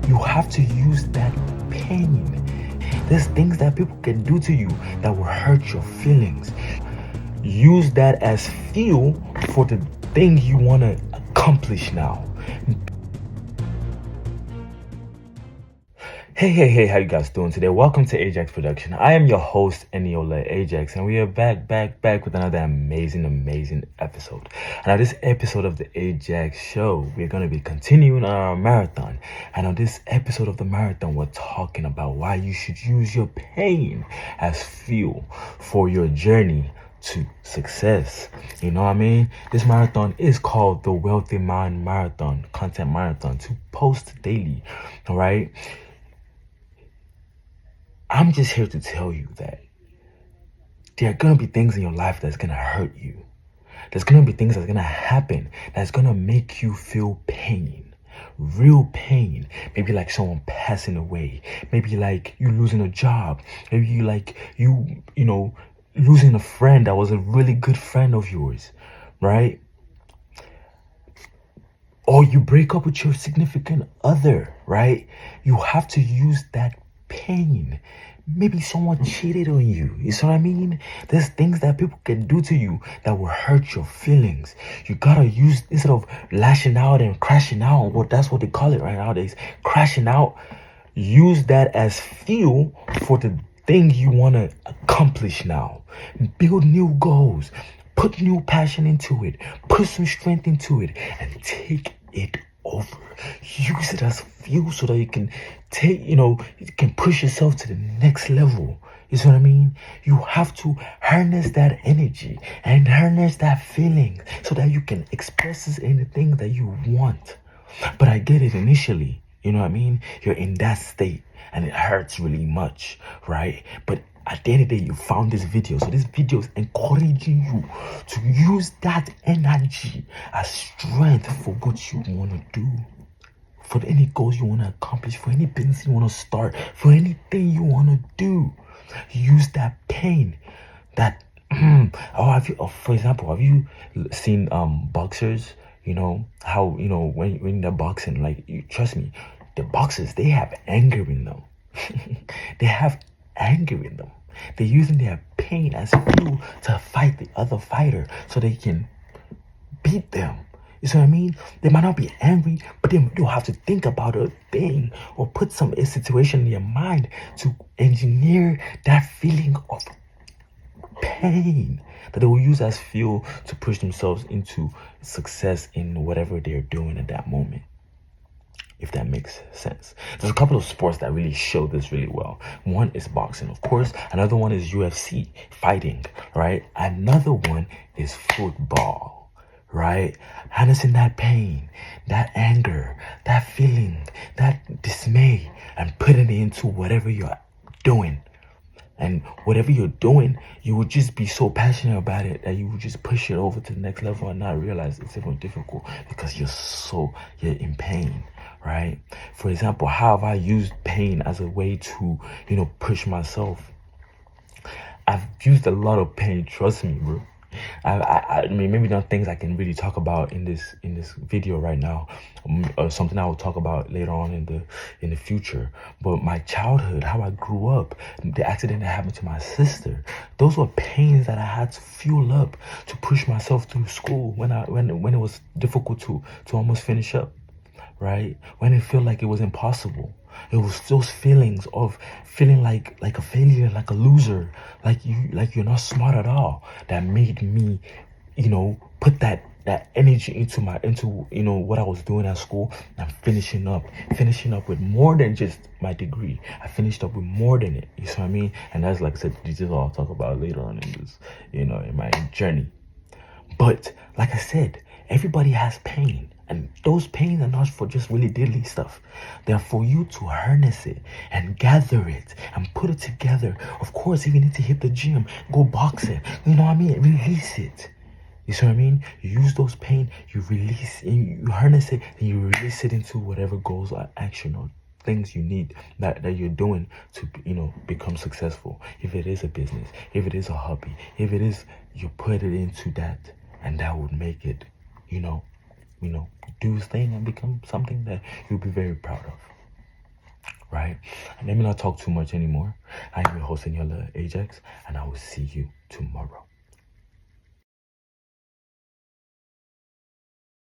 You have to use that pain. There's things that people can do to you that will hurt your feelings. Use that as fuel for the thing you want to accomplish now. Hey, how you guys doing today? Welcome to Ajaxx Production. I am your host, Eniola Ajaxx, and we are back with another amazing episode. Now, this episode of the Ajaxx show, we're going to be continuing our marathon. And on this episode of the marathon, we're talking about why you should use your pain as fuel for your journey to success. You know what I mean? This marathon is called the Wealthy Mind Marathon, content marathon, to post daily, all right? I'm just here to tell you that there are going to be things in your life that's going to hurt you. There's going to be things that's going to happen that's going to make you feel pain. Real pain. Maybe like someone passing away. Maybe like you losing a job. Maybe you losing a friend that was a really good friend of yours, right? Or you break up with your significant other, right? You have to use that pain. Maybe someone cheated on you. You see what I mean? There's things that people can do to you that will hurt your feelings. You gotta use, instead of lashing out and crashing out, well, that's what they call it right nowadays, crashing out, use that as fuel for the thing you want to accomplish now. Build new goals. Put new passion into it. Put some strength into it and take it over. Use it as fuel so that you can you can push yourself to the next level. You see what I mean? You have to harness that energy and harness that feeling so that you can express anything that you want. But I get it initially. You know what I mean? You're in that state and it hurts really much, right? But at the end of the day, you found this video. So this video is encouraging you to use that energy as strength for what you want to do, for any goals you want to accomplish, for any business you want to start, for anything you want to do. Use that pain. That for example, have you seen boxers? You know how when they're boxing, trust me, the boxers, they have anger in them. They have anger in them. They're using their pain as fuel to fight the other fighter so they can beat them. You see what I mean? They might not be angry, but they'll have to think about a thing or put a situation in their mind to engineer that feeling of pain that they will use as fuel to push themselves into success in whatever they're doing at that moment. If that makes sense. There's a couple of sports that really show this really well. One is boxing, of course. Another one is UFC, fighting, right? Another one is football, right? Harnessing that pain, that anger, that feeling, that dismay, and putting it into whatever you're doing. And whatever you're doing, you would just be so passionate about it that you would just push it over to the next level and not realize it's even difficult because you're in pain, right? For example, how have I used pain as a way to, push myself? I've used a lot of pain, trust me, bro. I mean, maybe not things I can really talk about in this video right now, or something I will talk about later on in the future. But my childhood, how I grew up, the accident that happened to my sister, those were pains that I had to fuel up to push myself through school when it was difficult to almost finish up, right? When it felt like it was impossible. It was those feelings of feeling like a failure, like a loser, like you're not smart at all, that made me, put that energy into what I was doing at school and finishing up with more than just my degree. I finished up with more than it. You see what I mean? And that's, like I said, this is all I'll talk about later on in this, in my journey. But like I said, everybody has pain. And those pains are not for just really daily stuff. They're for you to harness it and gather it and put it together. Of course, if you need to hit the gym, go boxing. You know what I mean? Release it. You see what I mean? You use those pain, you release, you harness it, and you release it into whatever goals or action or things you need that you're doing to become successful. If it is a business, if it is a hobby, if it is, you put it into that, and that would make it do his thing and become something that you'll be very proud of. right? And let me not talk too much anymore. I'm your host, Ajaxx, and I will see you tomorrow.